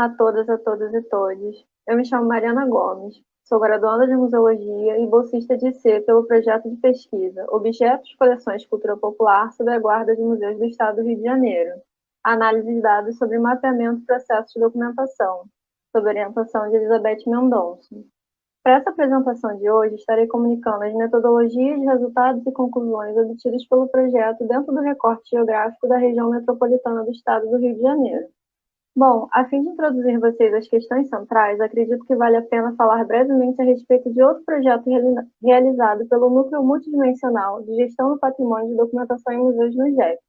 a todas, a todos e todes. Eu me chamo Mariana Gomes, sou graduanda de Museologia e bolsista de IC pelo projeto de pesquisa Objetos, Coleções de Cultura Popular sob a Guarda de Museus do Estado do Rio de Janeiro. Análise de dados sobre mapeamento e processos de documentação, sob orientação de Elizabeth Mendonça. Para essa apresentação de hoje, estarei comunicando as metodologias, resultados e conclusões obtidos pelo projeto dentro do recorte geográfico da região metropolitana do Estado do Rio de Janeiro. Bom, a fim de introduzir vocês às questões centrais, acredito que vale a pena falar brevemente a respeito de outro projeto realizado pelo Núcleo Multidimensional de Gestão do Patrimônio de Documentação em Museus no IGEP.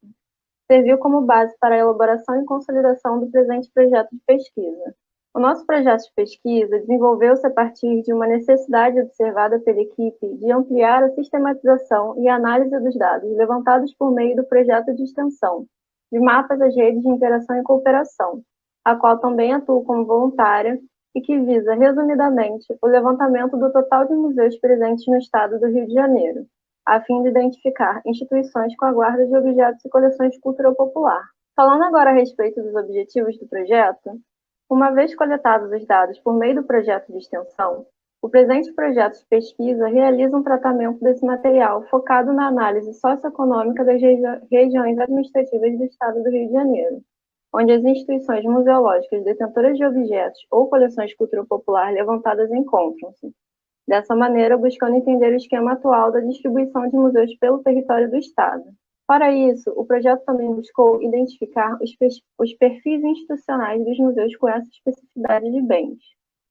Serviu como base para a elaboração e consolidação do presente projeto de pesquisa. O nosso projeto de pesquisa desenvolveu-se a partir de uma necessidade observada pela equipe de ampliar a sistematização e análise dos dados levantados por meio do projeto de extensão, de mapas das redes de interação e cooperação, a qual também atuo como voluntária e que visa, resumidamente, o levantamento do total de museus presentes no estado do Rio de Janeiro, a fim de identificar instituições com a guarda de objetos e coleções de cultura popular. Falando agora a respeito dos objetivos do projeto, uma vez coletados os dados por meio do projeto de extensão, o presente projeto de pesquisa realiza um tratamento desse material focado na análise socioeconômica das regiões administrativas do estado do Rio de Janeiro, onde as instituições museológicas detentoras de objetos ou coleções de cultura popular levantadas encontram-se. Dessa maneira, buscando entender o esquema atual da distribuição de museus pelo território do estado. Para isso, o projeto também buscou identificar os perfis institucionais dos museus com essa especificidade de bens.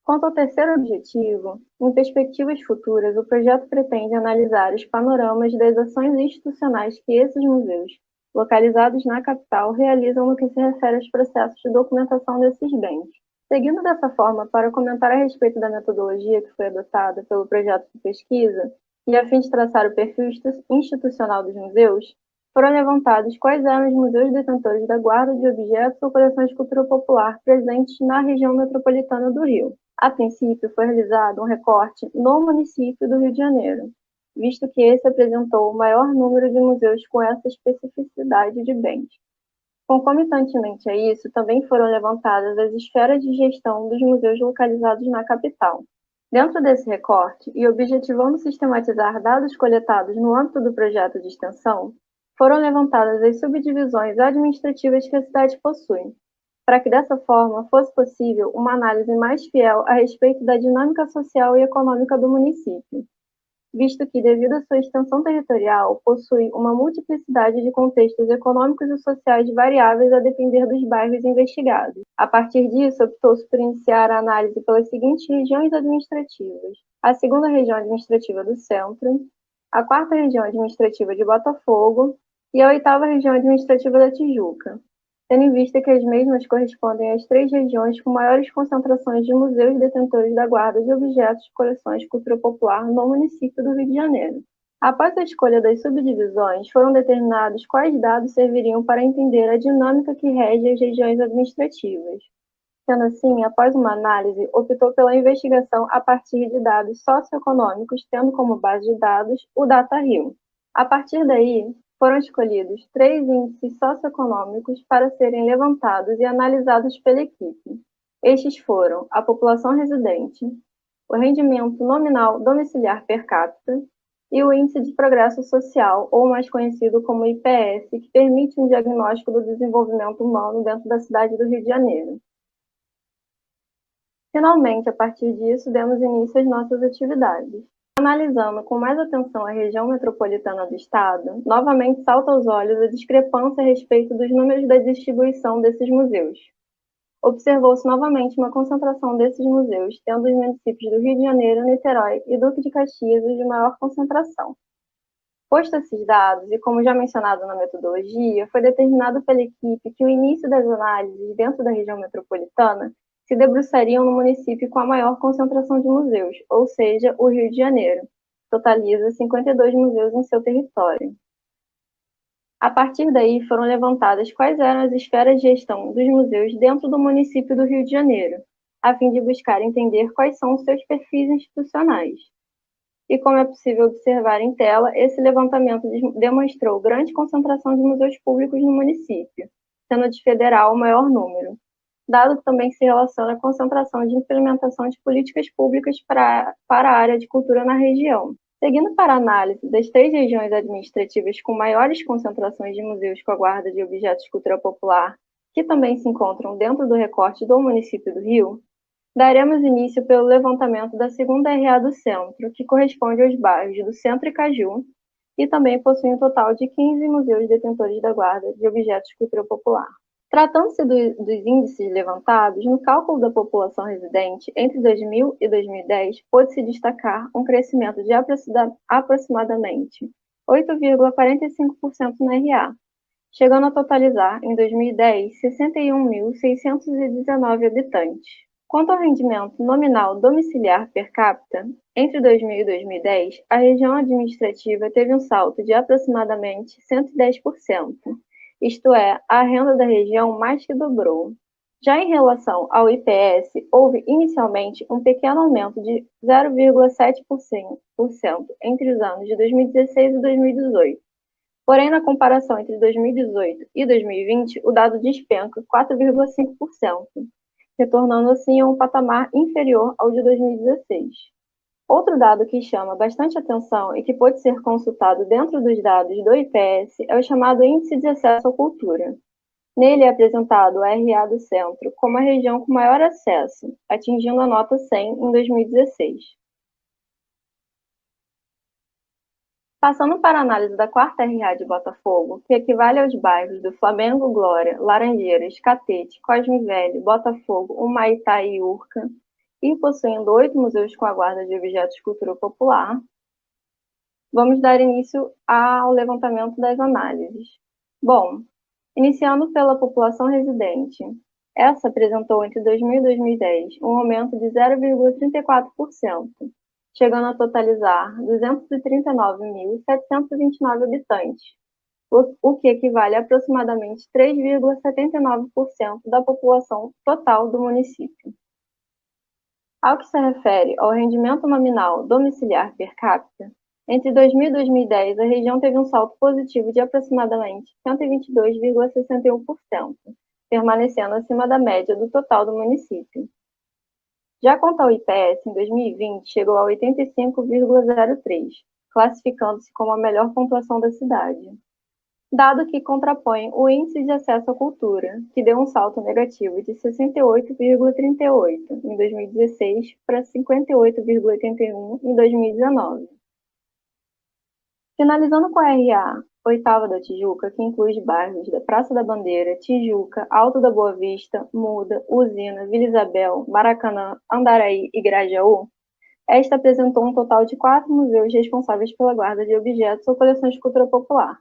Quanto ao terceiro objetivo, em perspectivas futuras, o projeto pretende analisar os panoramas das ações institucionais que esses museus, localizados na capital, realizam no que se refere aos processos de documentação desses bens. Seguindo dessa forma, para comentar a respeito da metodologia que foi adotada pelo projeto de pesquisa, e a fim de traçar o perfil institucional dos museus, foram levantados quais eram os museus detentores da guarda de objetos ou coleções de cultura popular presentes na região metropolitana do Rio. A princípio, foi realizado um recorte no município do Rio de Janeiro, visto que esse apresentou o maior número de museus com essa especificidade de bens. Concomitantemente a isso, também foram levantadas as esferas de gestão dos museus localizados na capital. Dentro desse recorte, e objetivando sistematizar dados coletados no âmbito do projeto de extensão, foram levantadas as subdivisões administrativas que a cidade possui, para que dessa forma fosse possível uma análise mais fiel a respeito da dinâmica social e econômica do município, visto que, devido à sua extensão territorial, possui uma multiplicidade de contextos econômicos e sociais variáveis a depender dos bairros investigados. A partir disso, optou-se por iniciar a análise pelas seguintes regiões administrativas: a segunda região administrativa do Centro, a quarta região administrativa de Botafogo e a oitava região administrativa da Tijuca, tendo em vista que as mesmas correspondem às três regiões com maiores concentrações de museus detentores da guarda de objetos de coleções de cultura popular no município do Rio de Janeiro. Após a escolha das subdivisões, foram determinados quais dados serviriam para entender a dinâmica que rege as regiões administrativas. Sendo assim, após uma análise, optou pela investigação a partir de dados socioeconômicos, tendo como base de dados o DataRio. A partir daí, foram escolhidos 3 índices socioeconômicos para serem levantados e analisados pela equipe. Estes foram a população residente, o rendimento nominal domiciliar per capita e o índice de progresso social, ou mais conhecido como IPS, que permite um diagnóstico do desenvolvimento humano dentro da cidade do Rio de Janeiro. Finalmente, a partir disso, demos início às nossas atividades. Analisando com mais atenção a região metropolitana do estado, novamente salta aos olhos a discrepância a respeito dos números da distribuição desses museus. Observou-se novamente uma concentração desses museus, tendo os municípios do Rio de Janeiro, Niterói e Duque de Caxias os de maior concentração. Posto esses dados, e como já mencionado na metodologia, foi determinado pela equipe que o início das análises dentro da região metropolitana se debruçariam no município com a maior concentração de museus, ou seja, o Rio de Janeiro, totaliza 52 museus em seu território. A partir daí, foram levantadas quais eram as esferas de gestão dos museus dentro do município do Rio de Janeiro, a fim de buscar entender quais são os seus perfis institucionais. E como é possível observar em tela, esse levantamento demonstrou grande concentração de museus públicos no município, sendo de Federal o maior número, dado que também se relaciona à concentração de implementação de políticas públicas para a área de cultura na região. Seguindo para a análise das 3 regiões administrativas com maiores concentrações de museus com a guarda de objetos de cultura popular, que também se encontram dentro do recorte do município do Rio, daremos início pelo levantamento da segunda RA do Centro, que corresponde aos bairros do Centro e Caju, e também possui um total de 15 museus detentores da guarda de objetos de cultura popular. Tratando-se dos índices levantados, no cálculo da população residente, entre 2000 e 2010, pôde-se destacar um crescimento de aproximadamente 8,45% na RA, chegando a totalizar, em 2010, 61.619 habitantes. Quanto ao rendimento nominal domiciliar per capita, entre 2000 e 2010, a região administrativa teve um salto de aproximadamente 110%, isto é, a renda da região mais que dobrou. Já em relação ao IPS, houve inicialmente um pequeno aumento de 0,7% entre os anos de 2016 e 2018. Porém, na comparação entre 2018 e 2020, o dado despenca 4,5%, retornando assim a um patamar inferior ao de 2016. Outro dado que chama bastante atenção e que pode ser consultado dentro dos dados do IPS é o chamado Índice de Acesso à Cultura. Nele é apresentado a RA do Centro como a região com maior acesso, atingindo a nota 100 em 2016. Passando para a análise da quarta RA de Botafogo, que equivale aos bairros do Flamengo, Glória, Laranjeiras, Catete, Cosme Velho, Botafogo, Humaitá e Urca, e possuindo 8 museus com a guarda de objetos de cultura popular, vamos dar início ao levantamento das análises. Bom, iniciando pela população residente, essa apresentou entre 2000 e 2010 um aumento de 0,34%, chegando a totalizar 239.729 habitantes, o que equivale a aproximadamente 3,79% da população total do município. Ao que se refere ao rendimento nominal domiciliar per capita, entre 2000 e 2010, a região teve um salto positivo de aproximadamente 122,61%, permanecendo acima da média do total do município. Já quanto ao IPS, em 2020, chegou a 85,03, classificando-se como a melhor pontuação da cidade. Dado que contrapõe o Índice de Acesso à Cultura, que deu um salto negativo de 68,38 em 2016 para 58,81 em 2019. Finalizando com a RA Oitava da Tijuca, que inclui os bairros da Praça da Bandeira, Tijuca, Alto da Boa Vista, Muda, Usina, Vila Isabel, Maracanã, Andaraí e Grajaú, esta apresentou um total de 4 museus responsáveis pela guarda de objetos ou coleções de cultura popular.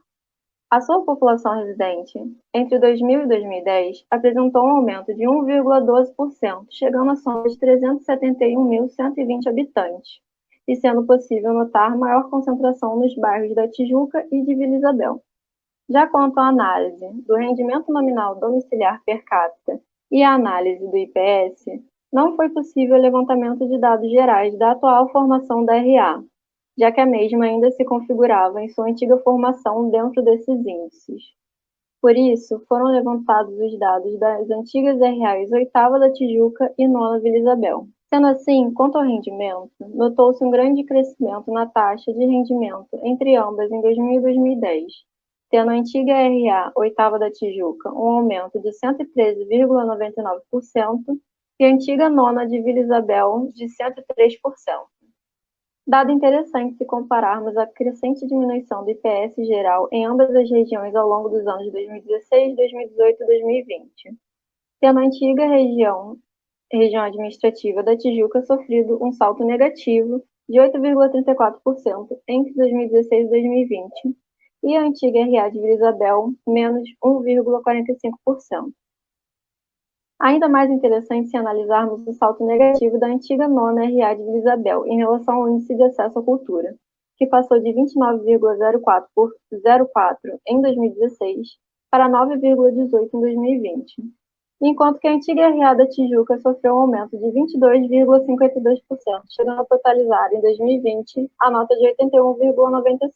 A sua população residente, entre 2000 e 2010, apresentou um aumento de 1,12%, chegando a soma de 371.120 habitantes, e sendo possível notar maior concentração nos bairros da Tijuca e de Vila Isabel. Já quanto à análise do rendimento nominal domiciliar per capita e a análise do IPS, não foi possível o levantamento de dados gerais da atual formação da RA, já que a mesma ainda se configurava em sua antiga formação dentro desses índices. Por isso, foram levantados os dados das antigas RAs Oitava da Tijuca e Nona Vila Isabel. Sendo assim, quanto ao rendimento, notou-se um grande crescimento na taxa de rendimento entre ambas em 2000 e 2010, tendo a antiga RA Oitava da Tijuca um aumento de 113,99% e a antiga Nona de Vila Isabel de 103%. Dado interessante se compararmos a crescente diminuição do IPS geral em ambas as regiões ao longo dos anos de 2016, 2018 e 2020, tendo a antiga região administrativa da Tijuca sofrido um salto negativo de 8,34% entre 2016 e 2020, e a antiga RA de Vila Isabel, menos 1,45%. Ainda mais interessante se analisarmos o salto negativo da antiga nona RA de Vila Isabel em relação ao índice de acesso à cultura, que passou de 29,04 em 2016 para 9,18 em 2020. enquanto que a antiga RA da Tijuca sofreu um aumento de 22,52%, chegando a totalizar, em 2020, a nota de 81,97.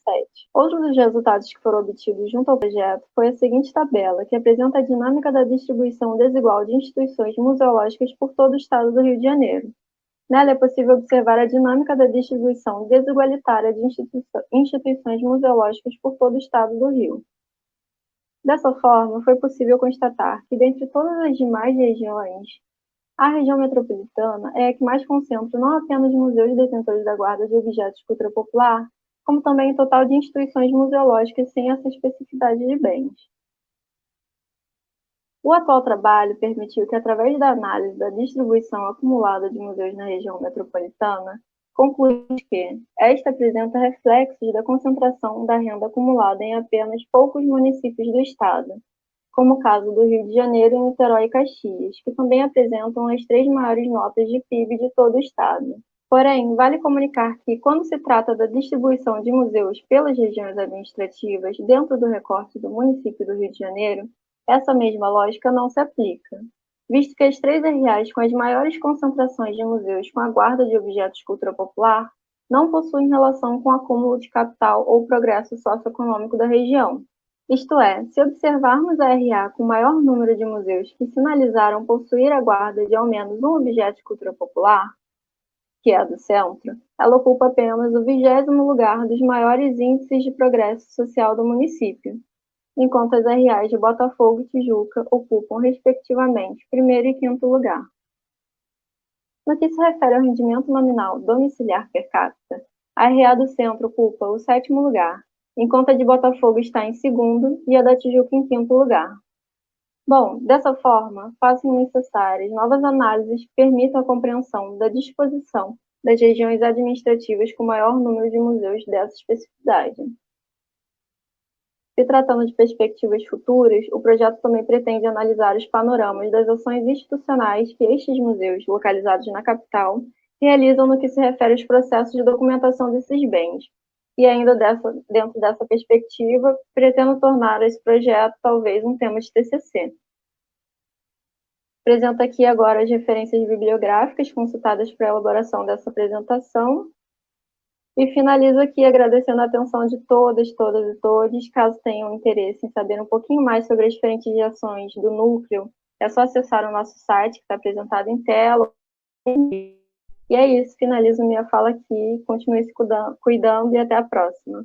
Outro dos resultados que foram obtidos junto ao projeto foi a seguinte tabela, que apresenta a dinâmica da distribuição desigual de instituições museológicas por todo o estado do Rio de Janeiro. Nela é possível observar a dinâmica da distribuição desigualitária de instituições museológicas por todo o estado do Rio. Dessa forma, foi possível constatar que, dentre todas as demais regiões, a região metropolitana é a que mais concentra não apenas museus detentores da guarda de objetos de cultura popular, como também o total de instituições museológicas sem essa especificidade de bens. O atual trabalho permitiu que, através da análise da distribuição acumulada de museus na região metropolitana, concluímos que esta apresenta reflexos da concentração da renda acumulada em apenas poucos municípios do estado, como o caso do Rio de Janeiro, Niterói e Caxias, que também apresentam as 3 maiores notas de PIB de todo o estado. Porém, vale comunicar que, quando se trata da distribuição de museus pelas regiões administrativas dentro do recorte do município do Rio de Janeiro, essa mesma lógica não se aplica, visto que as 3 RAs com as maiores concentrações de museus com a guarda de objetos de cultura popular não possuem relação com o acúmulo de capital ou progresso socioeconômico da região. Isto é, se observarmos a RA com maior número de museus que sinalizaram possuir a guarda de ao menos um objeto de cultura popular, que é a do centro, ela ocupa apenas o 20º lugar dos maiores índices de progresso social do município, enquanto as RAs de Botafogo e Tijuca ocupam, respectivamente, primeiro e quinto lugar. No que se refere ao rendimento nominal domiciliar per capita, a RA do centro ocupa o 7º lugar, enquanto a de Botafogo está em segundo e a da Tijuca em quinto lugar. Bom, dessa forma, fazem necessárias novas análises que permitam a compreensão da disposição das regiões administrativas com maior número de museus dessa especificidade. Se tratando de perspectivas futuras, o projeto também pretende analisar os panoramas das ações institucionais que estes museus, localizados na capital, realizam no que se refere aos processos de documentação desses bens. E ainda dentro dessa perspectiva, pretendo tornar esse projeto talvez um tema de TCC. Apresento aqui agora as referências bibliográficas consultadas para a elaboração dessa apresentação. E finalizo aqui agradecendo a atenção de todas e todos. Caso tenham interesse em saber um pouquinho mais sobre as diferentes ações do núcleo, é só acessar o nosso site, que está apresentado em tela. E é isso, finalizo minha fala aqui. Continue se cuidando e até a próxima.